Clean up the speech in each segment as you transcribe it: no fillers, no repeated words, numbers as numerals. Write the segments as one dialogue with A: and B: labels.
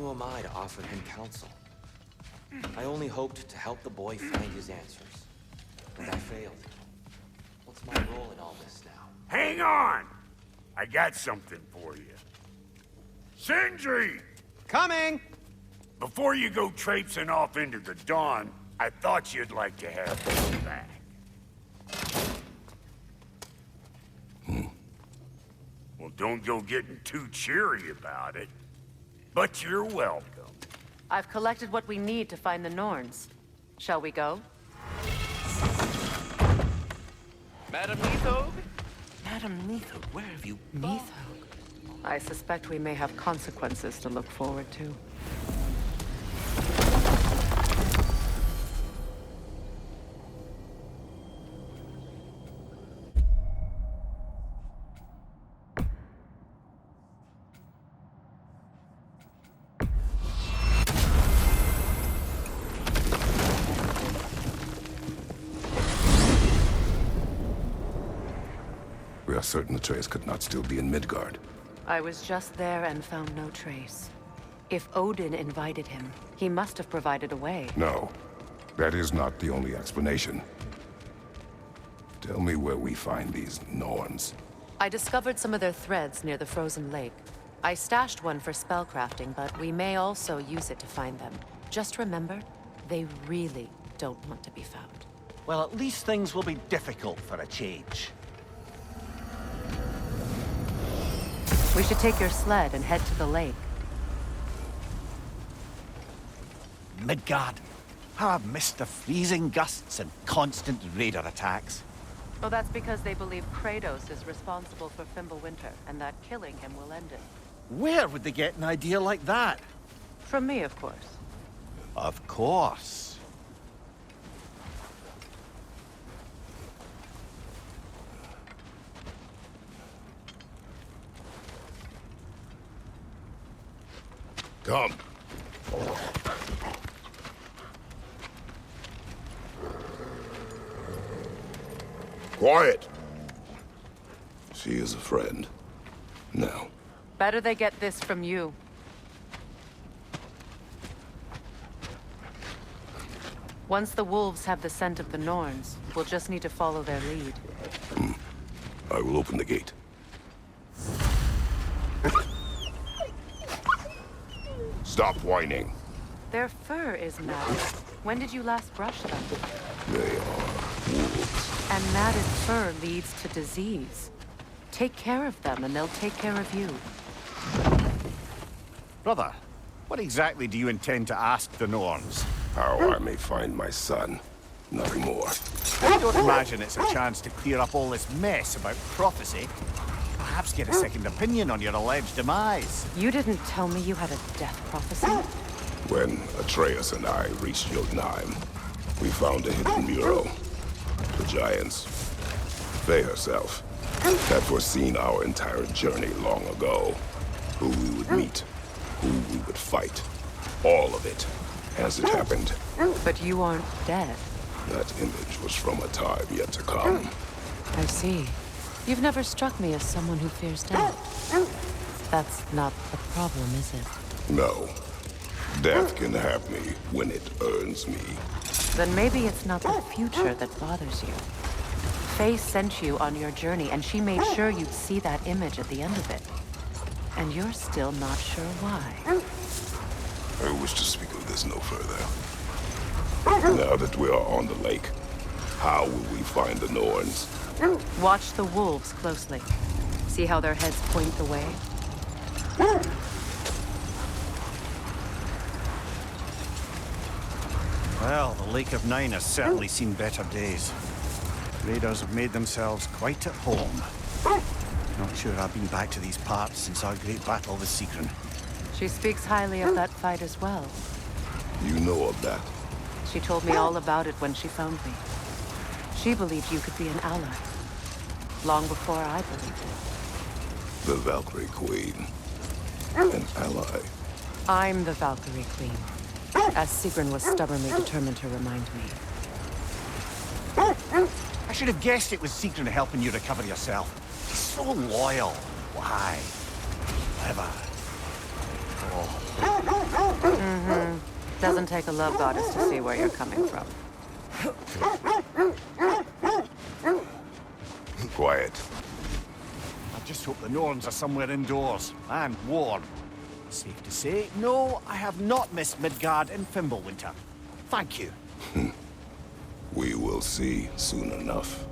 A: who am I to offer him counsel? I only hoped to help the boy find his answers. But I failed. What's my role in all this now?
B: Hang on! I got something for you. Sindri!
C: Coming!
B: Before you go traipsing off into the dawn, I thought you'd like to have this back. Well, don't go getting too cheery about it. But you're welcome.
D: I've collected what we need to find the Norns. Shall we go?
C: Madam Neathog? Madam Neathog, where have you been?
D: Neathog? I suspect we may have consequences to look forward to.
E: We are certain Atreus could not still be in Midgard.
D: I was just there and found no trace. If Odin invited him, he must have provided a way.
E: No, that is not the only explanation. Tell me where we find these Norns.
D: I discovered some of their threads near the frozen lake. I stashed one for spellcrafting, but we may also use it to find them. Just remember, they really don't want to be found.
F: Well, at least things will be difficult for a change.
D: We should take your sled and head to the lake.
F: Midgard. How I've missed the freezing gusts and constant raider attacks.
D: Well, that's because they believe Kratos is responsible for Fimbulwinter, and that killing him will end it.
F: Where would they get an idea like that?
D: From me, of course.
F: Of course.
E: Come. Quiet! She is a friend. Now.
D: Better they get this from you. Once the wolves have the scent of the Norns, we'll just need to follow their lead.
E: I will open the gate. Stop whining.
D: Their fur is matted. When did you last brush them?
E: They are wolves.
D: And matted fur leads to disease. Take care of them, and they'll take care of you.
F: Brother, what exactly do you intend to ask the Norns?
E: How I may find my son. Nothing more.
F: I don't imagine it's a chance to clear up all this mess about prophecy. Perhaps get a second opinion on your alleged demise.
D: You didn't tell me you had a death prophecy?
E: When Atreus and I reached Jotunheim, we found a hidden mural. The Giants, they herself, had foreseen our entire journey long ago. Who we would meet, who we would fight. All of it, as it happened.
D: But you aren't dead.
E: That image was from a time yet to come.
D: I see. You've never struck me as someone who fears death. That's not the problem, is it?
E: No. Death can have me when it earns me.
D: Then maybe it's not the future that bothers you. Faye sent you on your journey, and she made sure you'd see that image at the end of it. And you're still not sure why.
E: I wish to speak of this no further. Now that we are on the lake, how will we find the Norns?
D: Watch the wolves closely. See how their heads point the way?
F: Well, the Lake of Nine has certainly seen better days. Raiders have made themselves quite at home. Not sure I've been back to these parts since our great battle with Sigrun.
D: She speaks highly of that fight as well.
E: You know of that?
D: She told me all about it when she found me. She believed you could be an ally. Long before I believed it.
E: The Valkyrie Queen. An ally.
D: I'm the Valkyrie Queen. As Sigrun was stubbornly determined to remind me.
F: I should have guessed it was Sigrun helping you recover yourself. She's so loyal. Why? Clever. Oh.
D: Doesn't take a love goddess to see where you're coming from.
E: Quiet.
F: I just hope the Norns are somewhere indoors and warm. Safe to say, no, I have not missed Midgard in Fimbulwinter. Thank you.
E: We will see soon enough.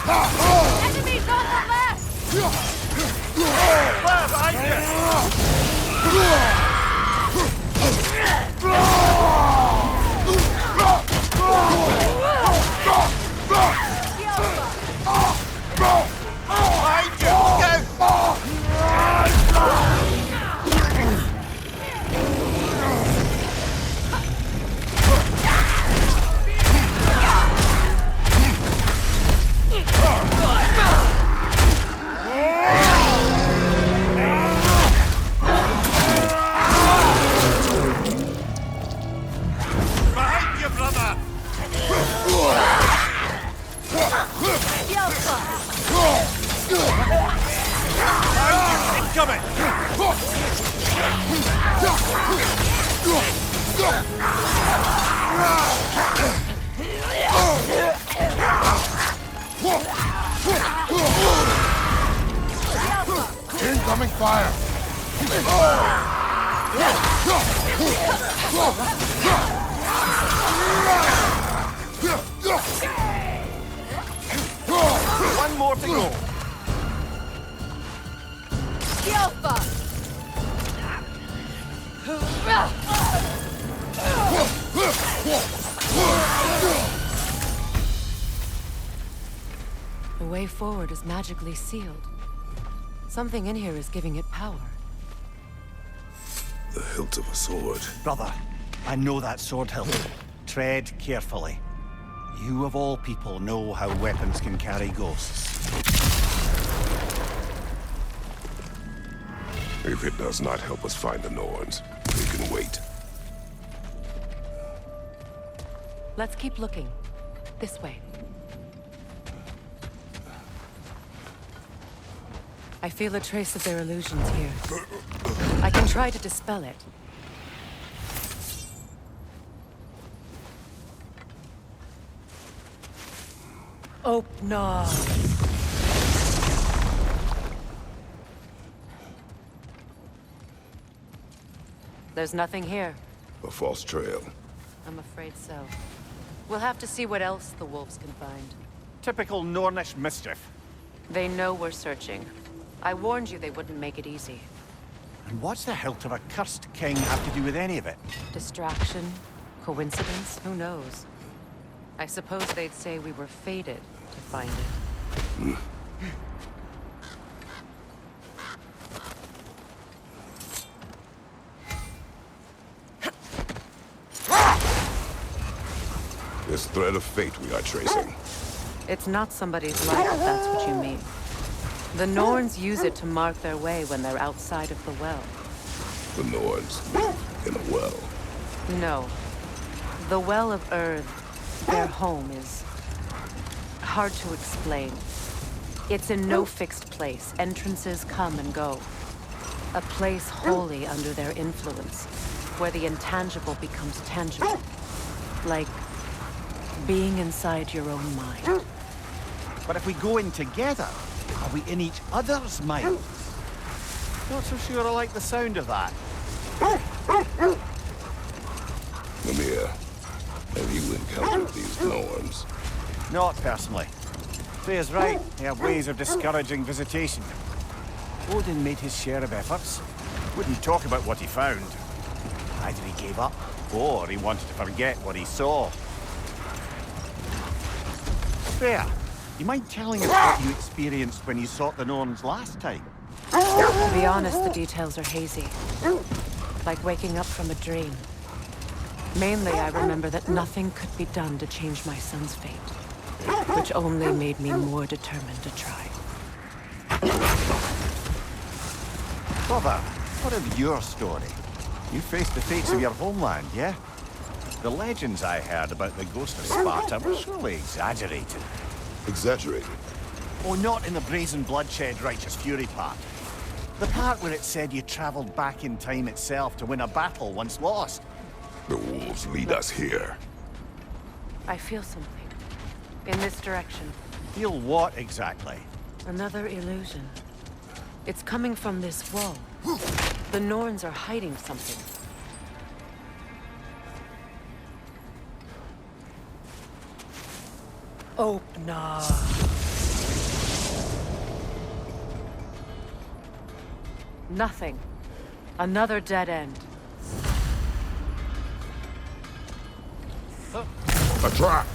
G: Enemies on the left!
E: Incoming fire!
F: One more to go.
D: The way forward is magically sealed. Something in here is giving it power.
E: The hilt of a sword.
F: Brother, I know that sword hilt. Tread carefully. You of all people know how weapons can carry ghosts.
E: If it does not help us find the Norns, we can wait.
D: Let's keep looking. This way. I feel a trace of their illusions here. I can try to dispel it. Open. There's nothing here.
E: A false trail.
D: I'm afraid so. We'll have to see what else the wolves can find.
F: Typical Nornish mischief.
D: They know we're searching. I warned you they wouldn't make it easy.
F: And what's the hilt of a cursed king have to do with any of it?
D: Distraction? Coincidence? Who knows? I suppose they'd say we were fated to find it.
E: This thread of fate we are tracing.
D: It's not somebody's life, if that's what you mean. The Norns use it to mark their way when they're outside of the well.
E: The Norns live in a well.
D: No. The Well of Earth, their home, is hard to explain. It's in no fixed place. Entrances come and go. A place wholly under their influence, where the intangible becomes tangible. Like being inside your own mind.
F: But if we go in together, are we in each other's minds? Not so sure I like the sound of that.
E: Mimir, have you encountered these Norns?
F: Not personally. Freya's right. They have ways of discouraging visitation. Odin made his share of efforts. Wouldn't talk about what he found. Either he gave up, or he wanted to forget what he saw. Freya, you mind telling us what you experienced when you sought the Norns last time?
D: To be honest, the details are hazy. Like waking up from a dream. Mainly, I remember that nothing could be done to change my son's fate. Which only made me more determined to try.
F: Brother, what of your story? You faced the fates of your homeland, yeah? The legends I heard about the ghost of Sparta were surely exaggerated.
E: Exaggerated?
F: Oh, not in the brazen bloodshed righteous fury part. The part where it said you traveled back in time itself to win a battle once lost.
E: The wolves lead us here.
D: I feel something. In this direction.
F: Feel what exactly?
D: Another illusion. It's coming from this wall. The Norns are hiding something. Opener. Nothing. Another dead end.
E: A trap!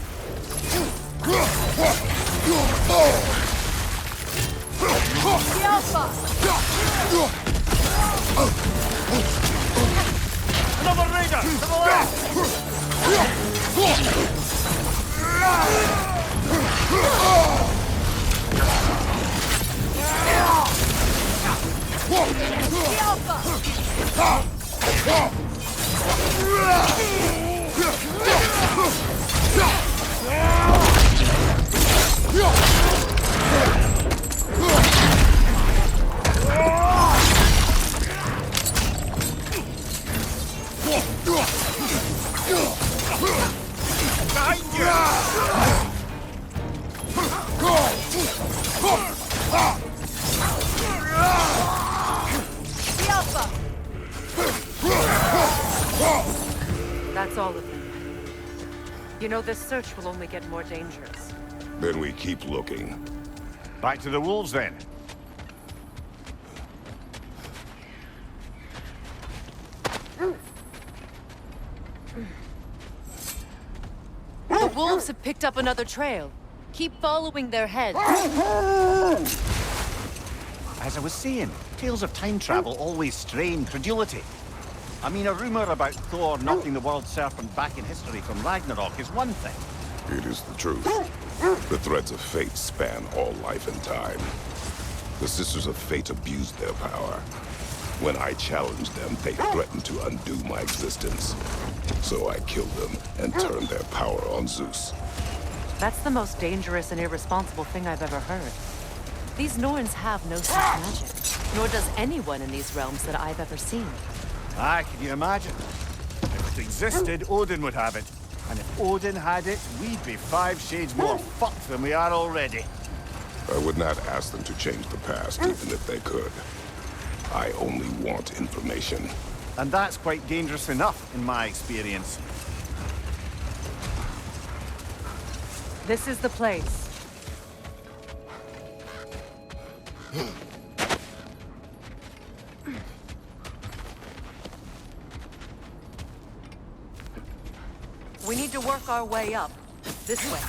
F: Another raider! To the left!
D: That's all of them. You know, this search will only get more dangerous.
E: Then we keep looking.
F: Back to the wolves, then.
D: The wolves have picked up another trail. Keep following their heads.
F: As I was saying, tales of time travel always strain credulity. I mean, a rumor about Thor knocking the world serpent back in history from Ragnarok is one thing.
E: It is the truth. The threads of fate span all life and time. The Sisters of Fate abused their power. When I challenged them, they threatened to undo my existence. So I killed them and turned their power on Zeus.
D: That's the most dangerous and irresponsible thing I've ever heard. These Norns have no such magic, nor does anyone in these realms that I've ever seen.
F: Ah, can you imagine? If it existed, Odin would have it. And if Odin had it, we'd be 5 shades more fucked than we are already.
E: I would not ask them to change the past, even if they could. I only want information.
F: And that's quite dangerous enough, in my experience.
D: This is the place. We need to work our way up. This way.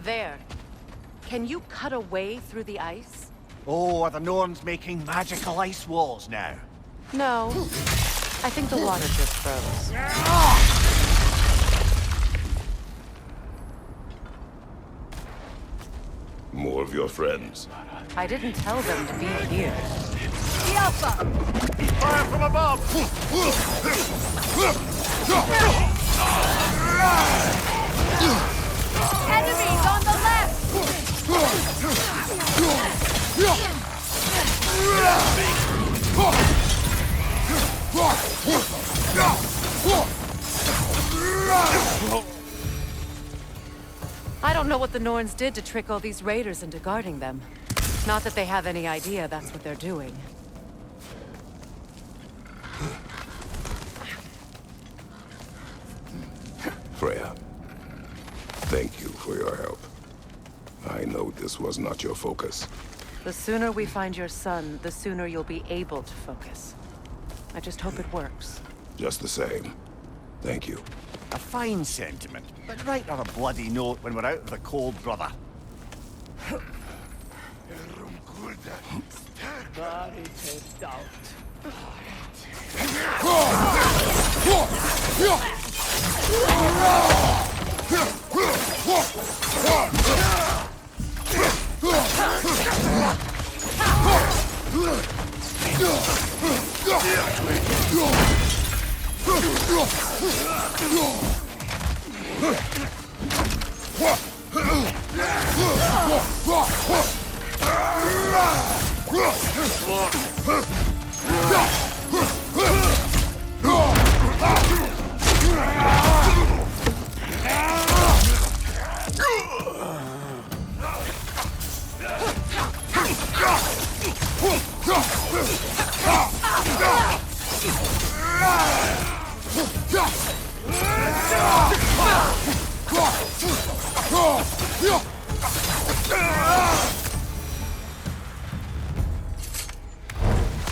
D: There. Can you cut a way through the ice?
F: Oh, are the Norns making magical ice walls now?
D: No. I think the water just froze.
E: More of your friends.
D: I didn't tell them to be here.
F: Fire from above!
D: Enemies on the left! I don't know what the Norns did to trick all these raiders into guarding them. Not that they have any idea that's what they're doing.
E: Freya, thank you for your help. I know this was not your focus.
D: The sooner we find your son, the sooner you'll be able to focus. I just hope it works.
E: Just the same. Thank you.
F: A fine sentiment, but write on a bloody note when we're out of the cold, brother.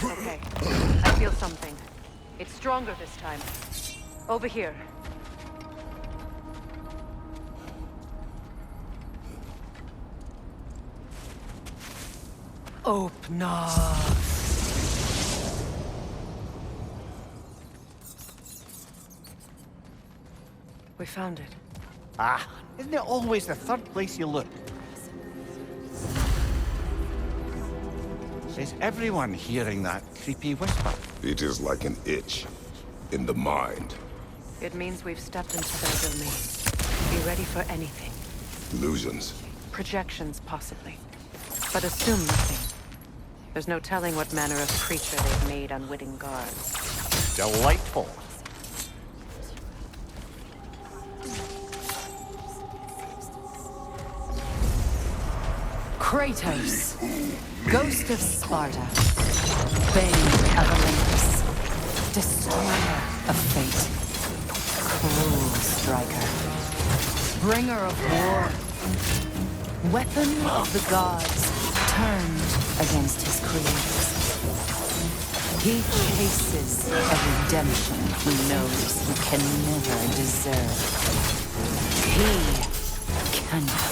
D: Okay, I feel something. It's stronger this time. Over here. Open up. We found it.
F: Ah, isn't it always the third place you look? Is everyone hearing that creepy whisper?
E: It is like an itch in the mind.
D: It means we've stepped into their domain. Be ready for anything.
E: Illusions.
D: Projections, possibly. But assume nothing. There's no telling what manner of creature they've made unwitting guards.
F: Delightful.
G: Kratos, Ghost of Sparta, Bane of Olympus, Destroyer of Fate, Cruel Striker, Bringer of War, Weapon of the Gods, turned against his creators. He chases a redemption he knows he can never deserve. He cannot.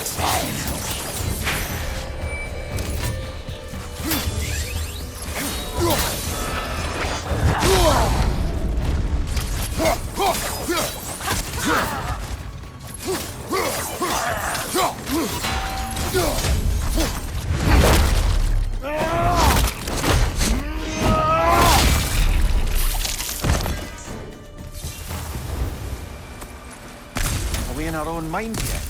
F: Are we in our own mind yet?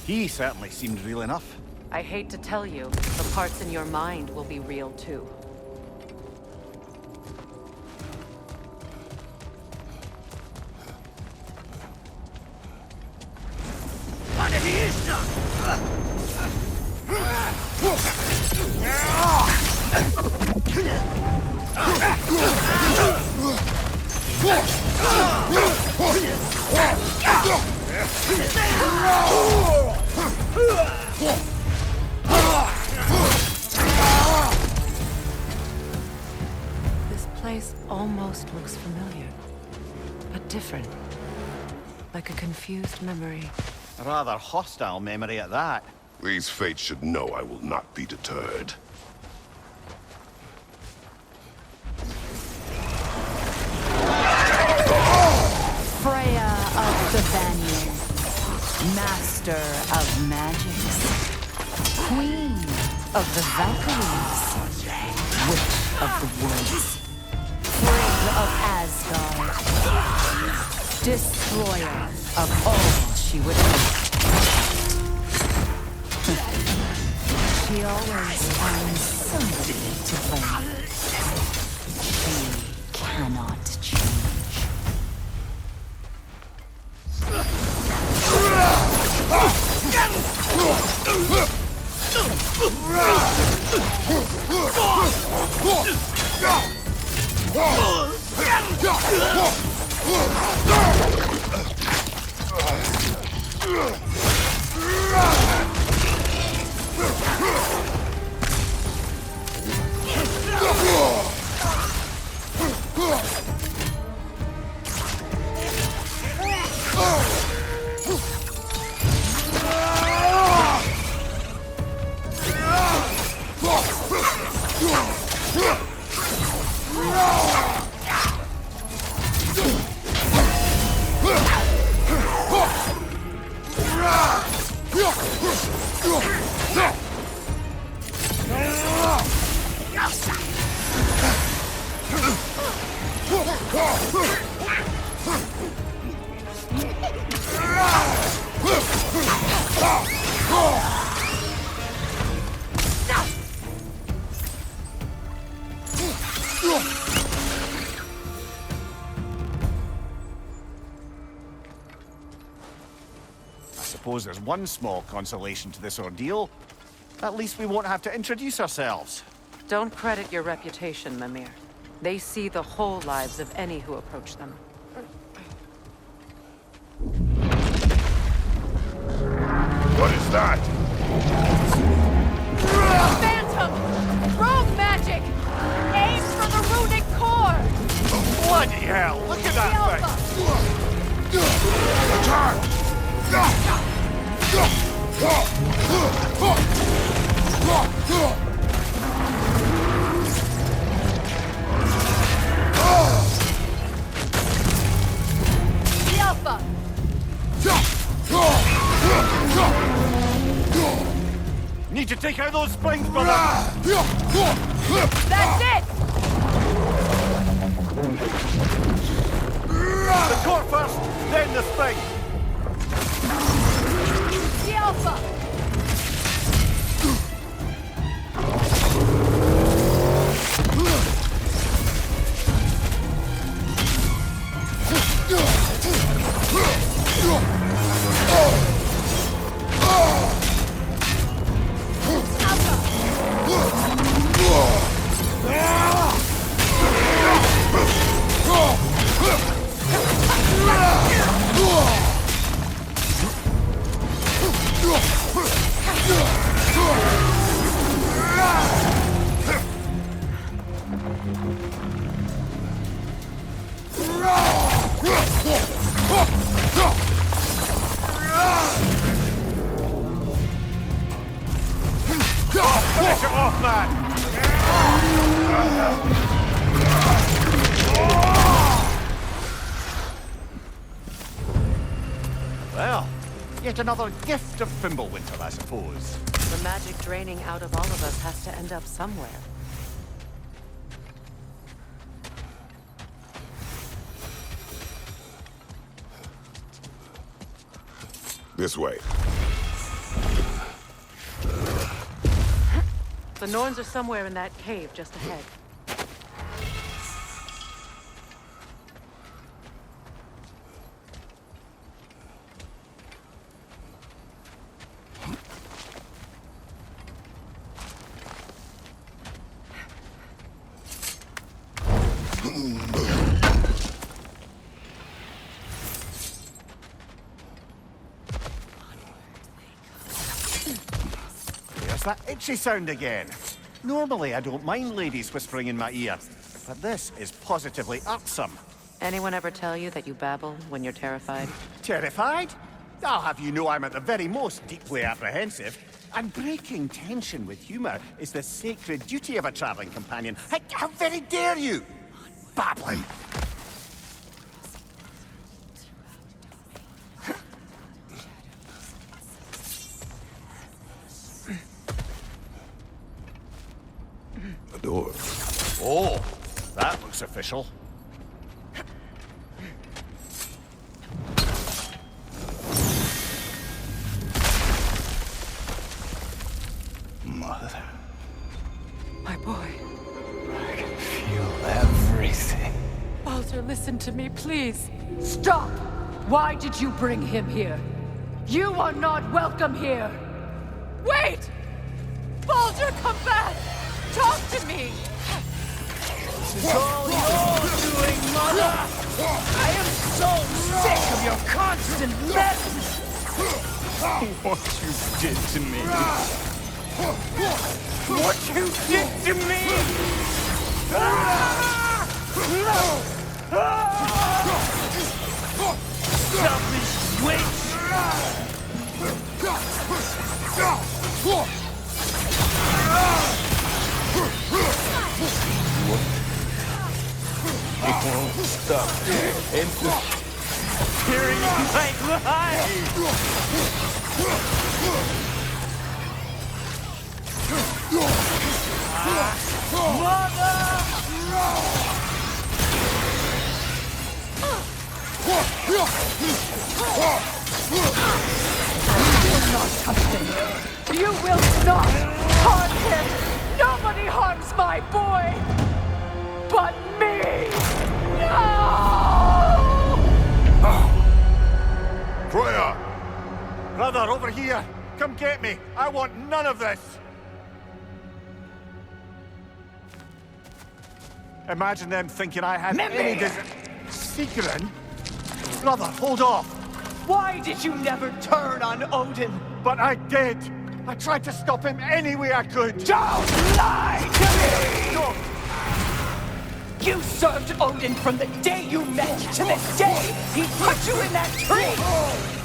F: He certainly seemed real enough.
D: I hate to tell you, the parts in your mind will be real too. This place almost looks familiar, but different. Like a confused memory.
F: A rather hostile memory at that.
E: These fates should know I will not be deterred.
G: Freya of the Vanir, Master of Magics, Queen of the Valkyries, Witch of the Woods, Frigg of Asgard, Destroyer of all she would hate. She always finds somebody to blame. She cannot change.
E: No!
F: I suppose there's one small consolation to this ordeal. At least we won't have to introduce ourselves.
D: Don't credit your reputation, Mimir. They see the whole lives of any who approach them.
E: What is that?
D: Phantom! Rogue magic! Aim for the runic core!
F: Bloody hell! Look at that thing!
D: The Alpha!
F: Need to take out those springs, brother!
D: That's it!
F: The core first, then the spring!
D: The Alpha!
F: Finish it off, man! Well, yet another gift of Fimbulwinter, I suppose.
D: The magic draining out of all of us has to end up somewhere.
E: This way.
D: The Norns are somewhere in that cave just ahead.
F: There's that itchy sound again. Normally, I don't mind ladies whispering in my ear, but this is positively irksome.
D: Anyone ever tell you that you babble when you're terrified?
F: Terrified? I'll have you know I'm at the very most deeply apprehensive. And breaking tension with humor is the sacred duty of a traveling companion. How very dare you? Babbling.
E: A door.
F: Oh, that looks official.
C: Mother,
D: My boy.
C: I can feel everything.
D: Baldur, listen to me, please. Stop! Why did you bring him here? You are not welcome here! Wait! Baldur, come back! Talk to me!
C: This is all your doing, Mother! I am so sick of your constant mess! What you did to me! What you did to me! Selfish witch! It won't stop interfering in my life! not touch him! You will not harm him! Nobody harms my boy! But me! No!
E: Freya!
F: Brother, over here! Come get me! I want none of this! Imagine them thinking I had any secret. Brother, hold off!
C: Why did you never turn on Odin?
F: But I did! I tried to stop him any way I could!
C: Don't lie to me!
F: No!
C: You served Odin from the day you met to the day he put you in that tree!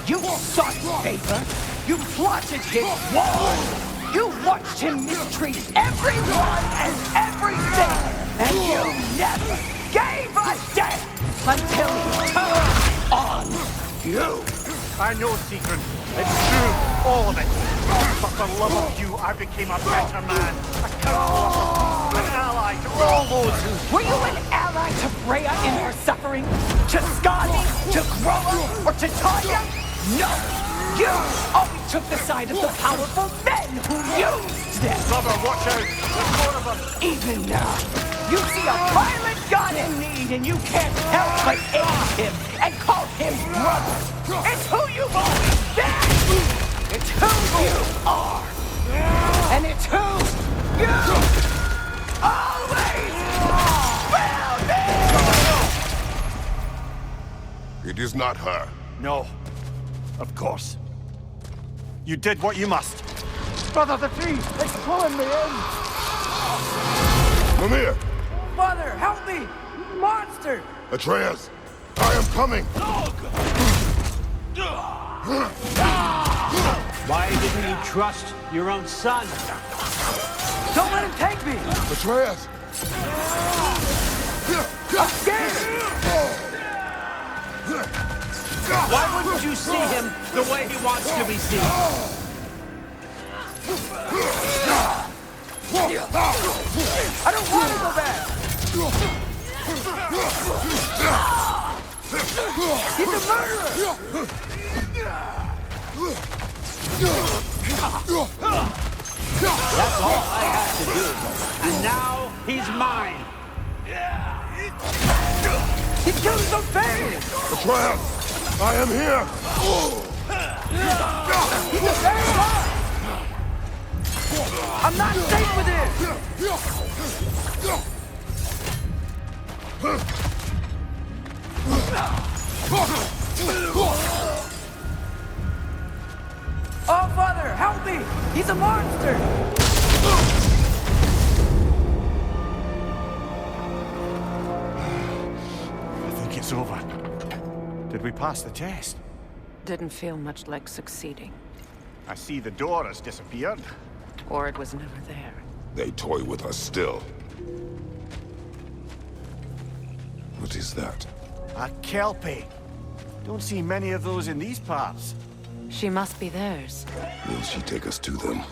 C: You sought favor, you plotted his wall, you watched him mistreat everyone and everything, and you never gave a damn until he turned on you!
F: I know, Secret. It's true, all of it. But for love of you, I became a better man. A counselor, an ally to all those who...
C: Were you an ally to Freya in her suffering? To Skadi? To Groa? Or to Tanya? No! You always took the side of the powerful men who used them!
F: Brother, watch out! There's more of them!
C: Even now, you see a violent god in need and you can't help but aid him and call him brother! It's who you've always been! It's who you are! And it's who you always will be!
E: It is not her.
F: No. Of course. You did what you must. Brother, the tree! It's pulling me in!
E: Mimir!
C: Mother, help me! Monster!
E: Atreus! I am coming!
H: Why didn't you trust your own son?
C: Don't let him take me!
E: Atreus!
C: I'm scared!
H: Why wouldn't you see him the way he wants to be seen?
C: I don't want to go back! He's a murderer!
H: That's all I have to do. And now he's mine.
C: He killed his own family!
E: Atreus! I am here!
C: He's a very lot! I'm not safe with him! Oh, Father, help me! He's a monster!
F: I think it's over. Did we pass the test?
D: Didn't feel much like succeeding.
F: I see the door has disappeared.
D: Or it was never there.
E: They toy with us still. What is that?
F: A Kelpie. Don't see many of those in these parts.
D: She must be theirs.
E: Will she take us to them?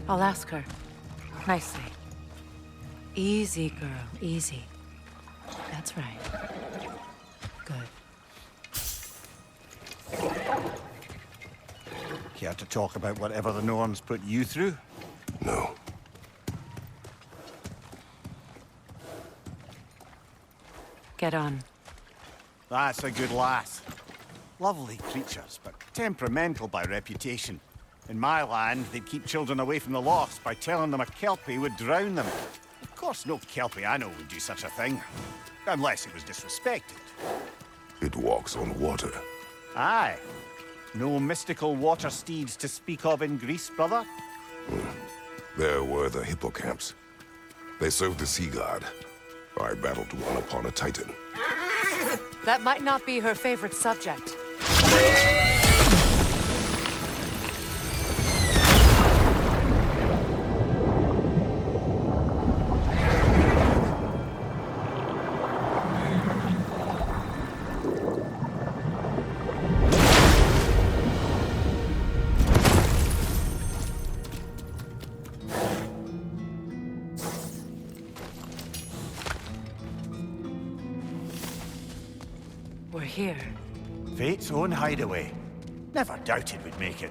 D: I'll ask her. Nicely. Easy, girl. Easy. That's right. Good.
F: Care to talk about whatever the Norns put you through?
E: No.
D: Get on.
F: That's a good lass. Lovely creatures, but temperamental by reputation. In my land, they'd keep children away from the lost by telling them a Kelpie would drown them. Of course, no Kelpie I know would do such a thing. Unless it was disrespected.
E: It walks on water.
F: Aye. No mystical water steeds to speak of in Greece, brother?
E: There were the hippocamps. They served the sea god. I battled one upon a titan.
D: That might not be her favorite subject.
F: We're here. Fate's own hideaway. Never doubted we'd make it.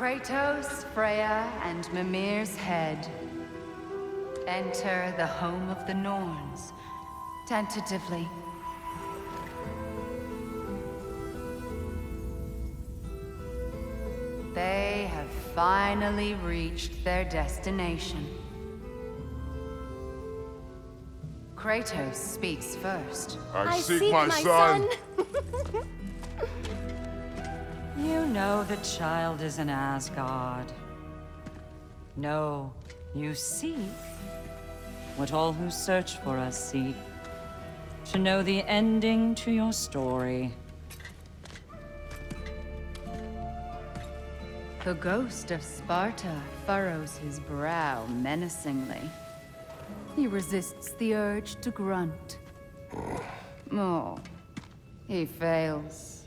G: Kratos, Freya, and Mimir's head. Enter the home of the Norns, tentatively. They have finally reached their destination. Kratos speaks first.
E: I seek my son.
I: You know the child is in Asgard. No, you seek what all who search for us seek. To know the ending to your story.
G: The ghost of Sparta furrows his brow menacingly. He resists the urge to grunt. Oh, he fails.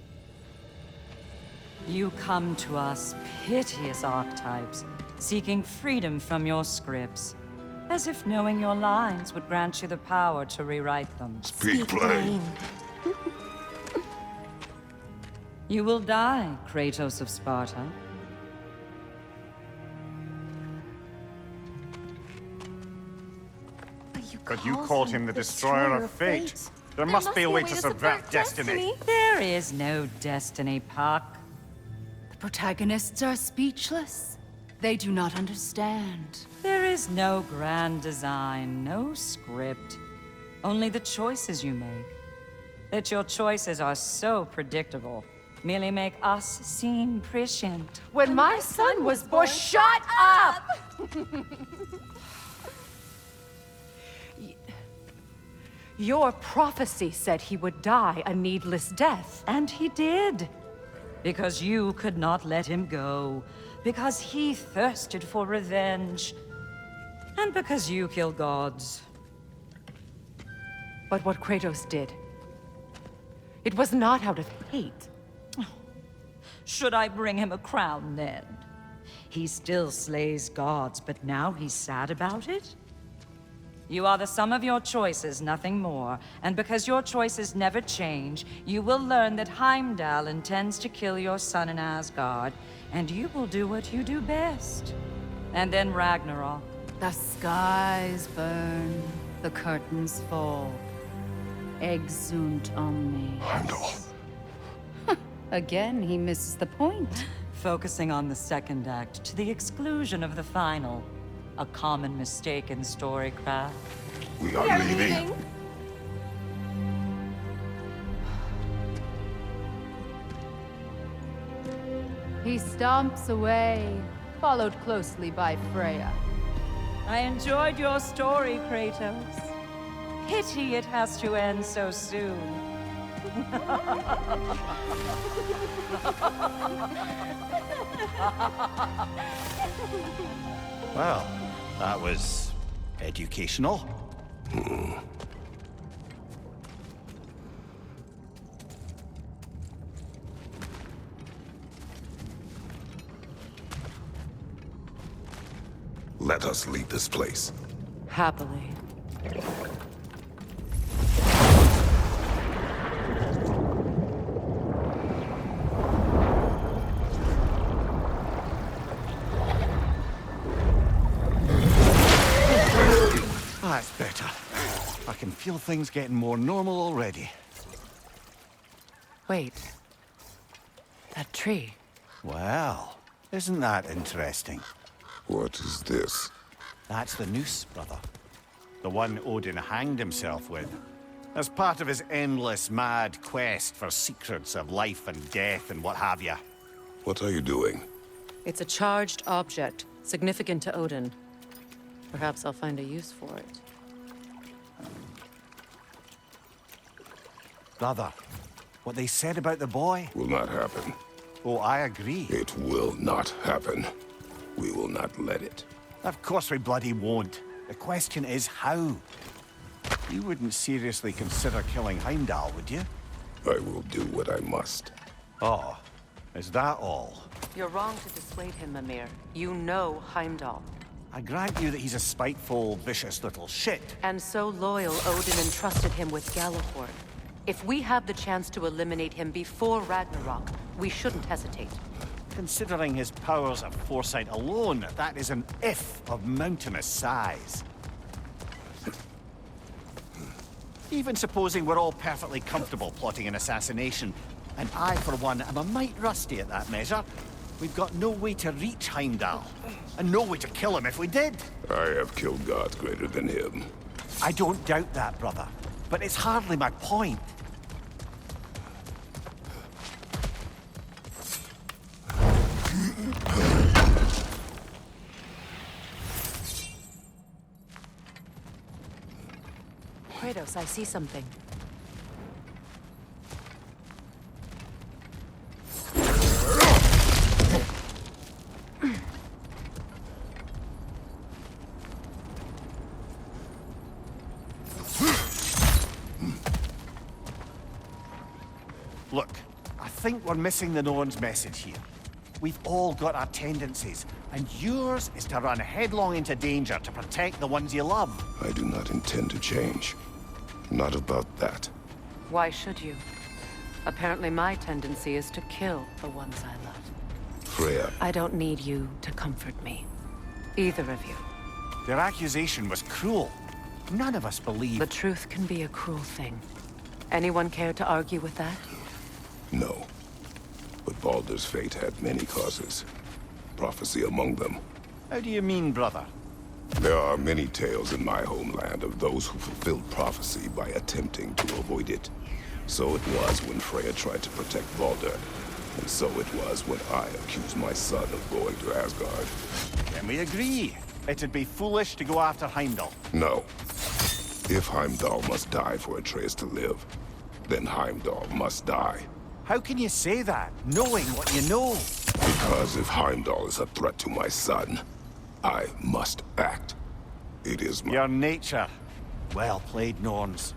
I: You come to us, piteous archetypes, seeking freedom from your scripts. As if knowing your lines would grant you the power to rewrite them.
E: Speak plain.
I: You will die, Kratos of Sparta.
F: But you called him the Destroyer of Fate. There must be a way to subvert destiny.
I: There is no destiny, Puck.
G: The protagonists are speechless. They do not understand.
I: There is no grand design, no script. Only the choices you make. That your choices are so predictable merely make us seem prescient.
D: When my son was born, shut up! Your prophecy said he would die a needless death.
I: And he did. Because you could not let him go. Because he thirsted for revenge. And because you kill gods.
D: But what Kratos did, it was not out of hate.
I: Should I bring him a crown then? He still slays gods, but now he's sad about it? You are the sum of your choices, nothing more. And because your choices never change, you will learn that Heimdall intends to kill your son in Asgard, and you will do what you do best. And then Ragnarok.
G: The skies burn, the curtains fall. Exunt omnes.
E: Heimdall.
G: Again, he misses the point.
I: Focusing on the second act to the exclusion of the final. A common mistake in storycraft.
E: We are leaving.
G: He stomps away, followed closely by Freya.
I: I enjoyed your story, Kratos. Pity it has to end so soon.
F: Well, that was educational.
E: Let us leave this place.
D: Happily.
F: That's better. I can feel things getting more normal already.
D: Wait. That tree.
F: Well, isn't that interesting?
E: What is this?
F: That's the noose, brother. The one Odin hanged himself with. As part of his endless, mad quest for secrets of life and death and what have you.
E: What are you doing?
D: It's a charged object, significant to Odin. Perhaps I'll find a use for it.
F: Brother, what they said about the boy?
E: Will not happen.
F: Oh, I agree.
E: It will not happen. We will not let it.
F: Of course we bloody won't. The question is how. You wouldn't seriously consider killing Heimdall, would you?
E: I will do what I must.
F: Oh, is that all?
D: You're wrong to dissuade him, Mimir. You know Heimdall.
F: I grant you that he's a spiteful, vicious little shit.
D: And so loyal, Odin entrusted him with Gjallarhorn. If we have the chance to eliminate him before Ragnarok, we shouldn't hesitate.
F: Considering his powers of foresight alone, that is an if of mountainous size. Even supposing we're all perfectly comfortable plotting an assassination, and I, for one, am a mite rusty at that measure, we've got no way to reach Heimdall, and no way to kill him if we did.
E: I have killed gods greater than him.
F: I don't doubt that, brother, but it's hardly my point.
D: Kratos, I see something.
F: Look, I think we're missing the Norn's message here. We've all got our tendencies, and yours is to run headlong into danger to protect the ones you love.
E: I do not intend to change. Not about that.
D: Why should you? Apparently my tendency is to kill the ones I love.
E: Freya,
D: I don't need you to comfort me. Either of you.
F: Their accusation was cruel. None of us believe...
D: The truth can be a cruel thing. Anyone care to argue with that?
E: no. But Baldur's fate had many causes. Prophecy among them.
F: How do you mean, brother?
E: There are many tales in my homeland of those who fulfilled prophecy by attempting to avoid it. So it was when Freya tried to protect Baldur. And so it was when I accused my son of going to Asgard.
F: Then we agree. It'd be foolish to go after Heimdall.
E: No. If Heimdall must die for Atreus to live, then Heimdall must die.
F: How can you say that, knowing what you know?
E: Because if Heimdall is a threat to my son, I must act. It is my...
F: Your nature. Well played, Norns.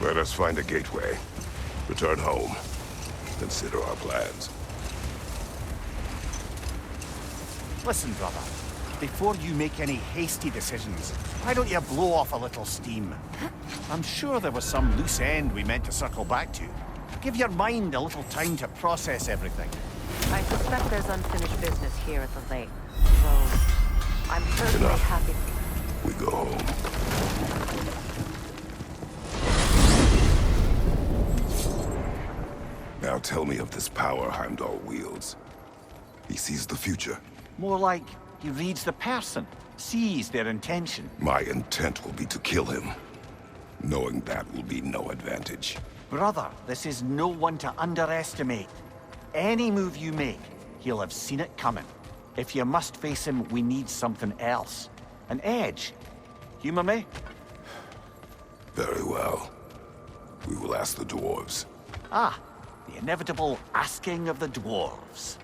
E: Let us find a gateway. Return home. Consider our plans.
F: Listen, brother. Before you make any hasty decisions, why don't you blow off a little steam? I'm sure there was some loose end we meant to circle back to. Give your mind a little time to process everything.
D: I suspect there's unfinished business here at the lake. So, I'm certainly
E: Enough.
D: happy.
E: We go home. Now tell me of this power Heimdall wields. He sees the future.
F: More like he reads the person, sees their intention.
E: My intent will be to kill him. Knowing that will be no advantage.
F: Brother, this is no one to underestimate. Any move you make, he'll have seen it coming. If you must face him, we need something else. An edge. Humor me?
E: Very well. We will ask the dwarves.
F: Ah, the inevitable asking of the dwarves.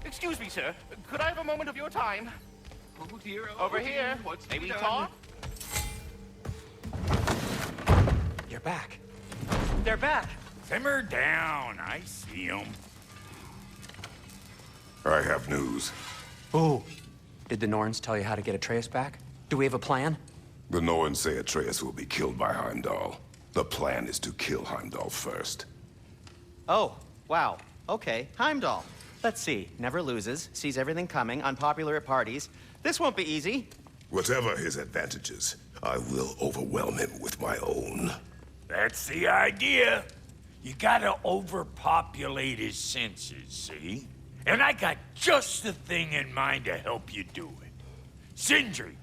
J: Excuse me, sir. Could I have a moment of your time?
H: Oh dear.
J: Over here.
H: What's
J: May we
H: done?
J: talk?
A: You're back.
J: They're back.
B: Simmer down. I see them.
E: I have news.
A: Oh. Did the Norns tell you how to get Atreus back? Do we have a plan?
E: The Norns say Atreus will be killed by Heimdall. The plan is to kill Heimdall first.
K: Oh, wow. Okay, Heimdall. Let's see. Never loses, sees everything coming, unpopular at parties. This won't be easy.
E: Whatever his advantages, I will overwhelm him with my own.
B: That's the idea. You gotta overpopulate his senses, see? And I got just the thing in mind to help you do it. Sindri,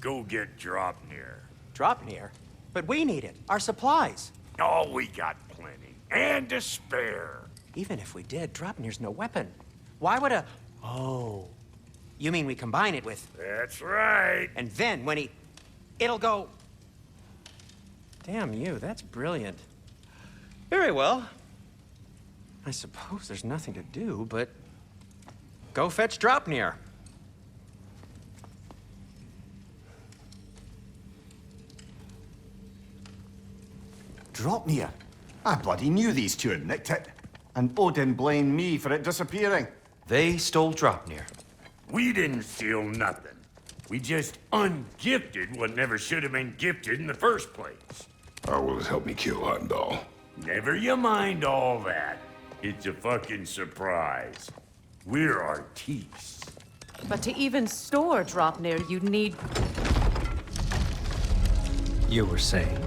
B: go get Dropnir.
K: Dropnir? But we need it. Our supplies.
B: Oh, we got plenty. And to spare.
K: Even if we did, Dropnir's no weapon. Why would a... Oh. You mean we combine it with...
B: That's right.
K: And then when he... It'll go... Damn you, that's brilliant. Very well. I suppose there's nothing to do, but... Go fetch Dropnir.
F: Dropnir? I bloody knew these two had nicked it. And Odin blamed me for it disappearing.
A: They stole Dropnir.
B: We didn't steal nothing. We just ungifted what never should have been gifted in the first place.
E: How will it help me kill Heimdall?
B: Never you mind all that. It's a fucking surprise. We're artistes.
D: But to even store Dropnir, you'd need...
A: You were saying?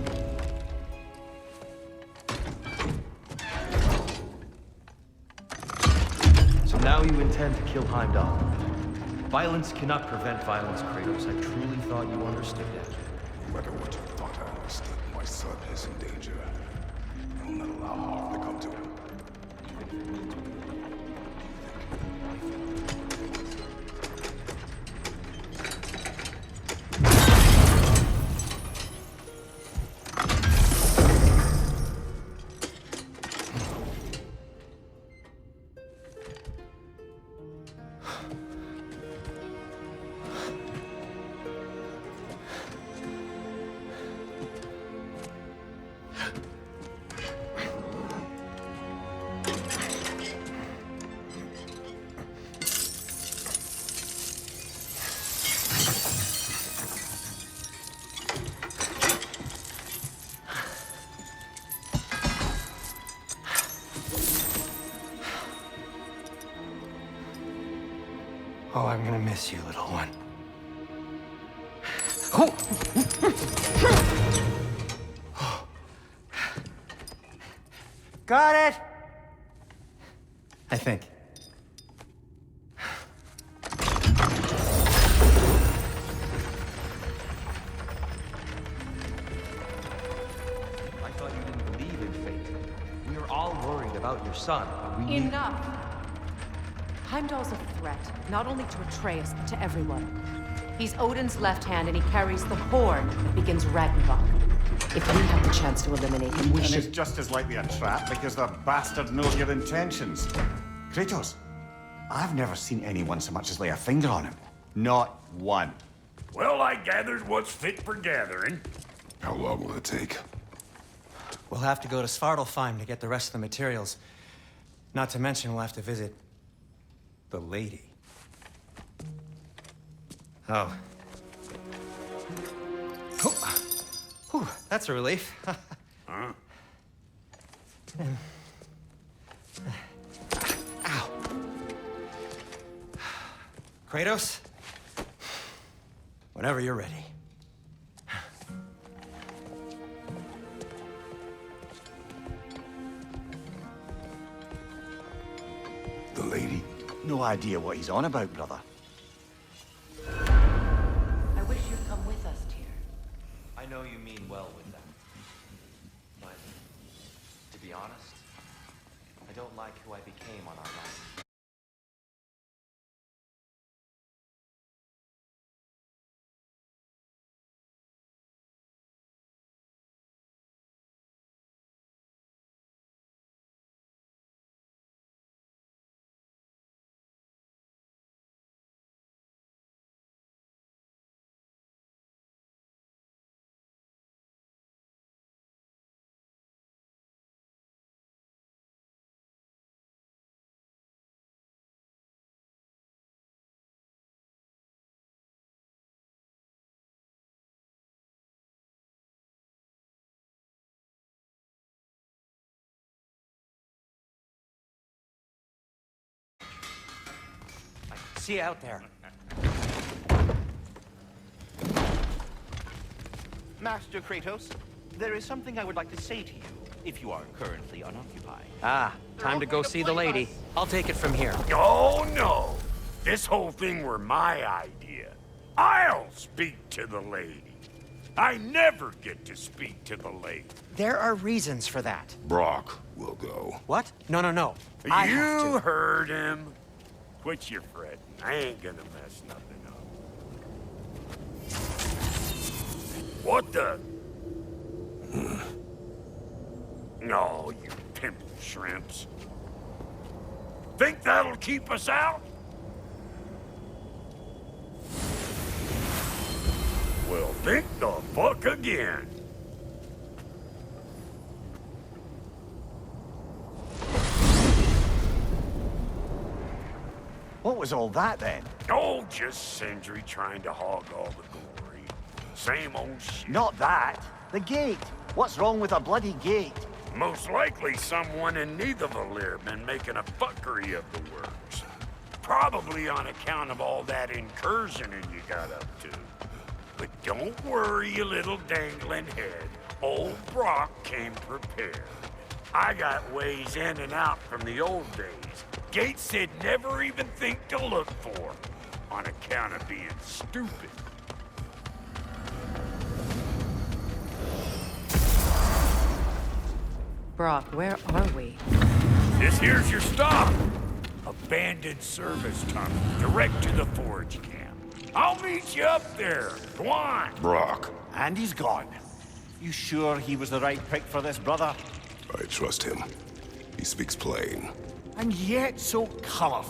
A: So now you intend to kill Heimdall. Violence cannot prevent violence, Kratos. I truly thought you understood that.
E: No matter what you thought I understood, my son is in danger. I will not allow harm to come to him.
K: Oh, I'm gonna miss you, little one. Got it! I think.
A: I thought you didn't believe in fate. We were all worried about your son. We
D: Enough! Heimdall's a threat, not only to Atreus, but to everyone. He's Odin's left hand, and he carries the horn that begins Ragnarok. If we have the chance to eliminate him, we
F: And
D: should...
F: it's just as likely a trap because the bastard knows your intentions. Kratos, I've never seen anyone so much as lay a finger on him. Not one.
B: Well, I gathered what's fit for gathering.
E: How long will it take?
K: We'll have to go to Svartalfheim to get the rest of the materials. Not to mention we'll have to visit... the lady. Oh. Whew, that's a relief.
B: Huh?
K: Ow. Kratos? Whenever you're ready.
E: The lady?
F: No idea what he's on about, brother.
D: I wish you'd come with us, Tyr.
A: I know you mean well with them. But, to be honest, I don't like who I became on our last...
K: See you out there.
J: Master Kratos, there is something I would like to say to you.
H: if you are currently unoccupied.
K: Ah, time to go see the lady. I'll take it from here.
B: Oh, no. This whole thing were my idea. I'll speak to the lady. I never get to speak to the lady.
K: There are reasons for that.
E: Brock will go.
K: What? No, no, no. I have
B: You
K: to.
B: heard him. Quit your fretting. I ain't gonna mess nothing up. What the? No, you pimple shrimps. Think that'll keep us out? Well, think the fuck again.
F: What was all that then?
B: Oh, just Sindri trying to hog all the glory. Same old shit.
F: Not that. The gate. What's wrong with a bloody gate?
B: Most likely someone in Nidavellir been making a fuckery of the works. Probably on account of all that incursioning you got up to. But don't worry, you little dangling head. Old Brock came prepared. I got ways in and out from the old days. Gates said never even think to look for, on account of being stupid.
D: Brock, where are we?
B: This here's your stop. Abandoned service tunnel, direct to the forge camp. I'll meet you up there. Go on.
E: Brock,
F: And he's gone. You sure he was the right pick for this, brother?
E: I trust him. He speaks plain.
F: And yet so colorful.